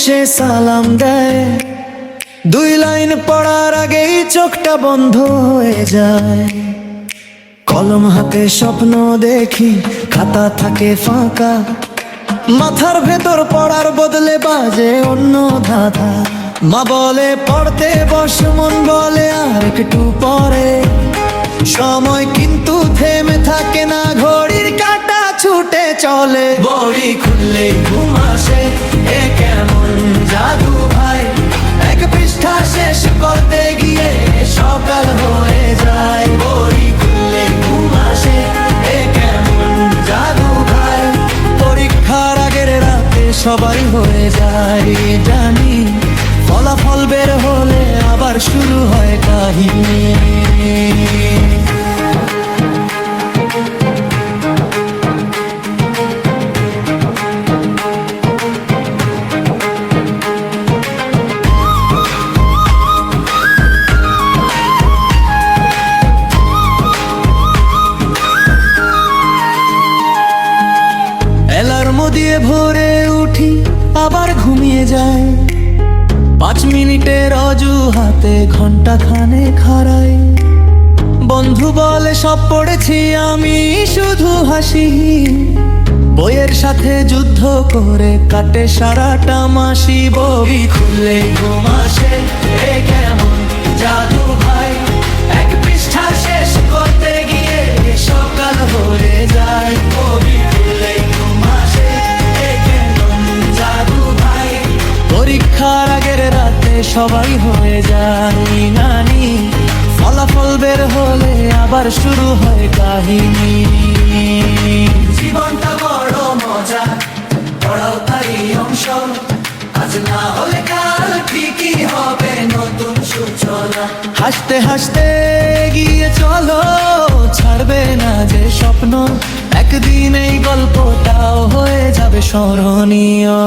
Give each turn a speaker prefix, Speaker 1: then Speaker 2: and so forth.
Speaker 1: সে সালাম দেয়, দুই লাইন পড়ার আগেই চোখটা বন্ধ হয়ে যায়। কলম হাতে স্বপ্ন দেখি, খাতা থাকে ফাঁকা, মাথার ভেতর পড়ার বদলে বাজে অন্য ধাঁধা। মা বলে পড়তে বস, মন বলে আর একটু পরে। সময় কিন্তু থেমে থাকে না, ঘড়ির কাঁটা ছুটে চলে। বড়ি খুললে ঘুম আসে, এ কেমন জাদু ভাই। এক পৃষ্ঠা শেষ করতে গিয়ে সকাল হয়ে যায়। বড়ি খুললে ঘুম আসে, এ কেমন জাদু ভাই। পরীক্ষার আগের রাতে সবাই হয়ে যায় জানি, ফলাফল বের হলে আবার শুরু হয় কাহিনী। অ্যালার্ম দিয়ে ভোরে উঠি, আবার ঘুমিয়ে যায়। 5 মিনিটের অজুহাতে ঘন্টা খানেক হারাই। বন্ধু বলে সব পড়েছি, আমি শুধু হাসি। বইয়ের সাথে যুদ্ধ করে কাটে সারাটা মাসি। বই খুললে ঘুম আসে, এ কেমন জাদু ভাই। এক পৃষ্ঠা শেষ করতে গিয়ে সকাল হয়ে যায়। বই খুললে ঘুম আসে, এ কেমন জাদু ভাই। পরীক্ষার আগের রাতে সবাই হয়ে যায় নানি, ফলাফল বের হলে আবার শুরু হয় কাহিনী। জীবনটা বড় মজা, পড়াও তাই অংশ। আজ না হলে কাল ঠিকই হবে নতুন সূচনা। হাসতে হাসতে গিয়ে চলো, ছাড়বে না যে স্বপ্ন। একদিন এই গল্পটাও হয়ে যাবে স্মরণীয়।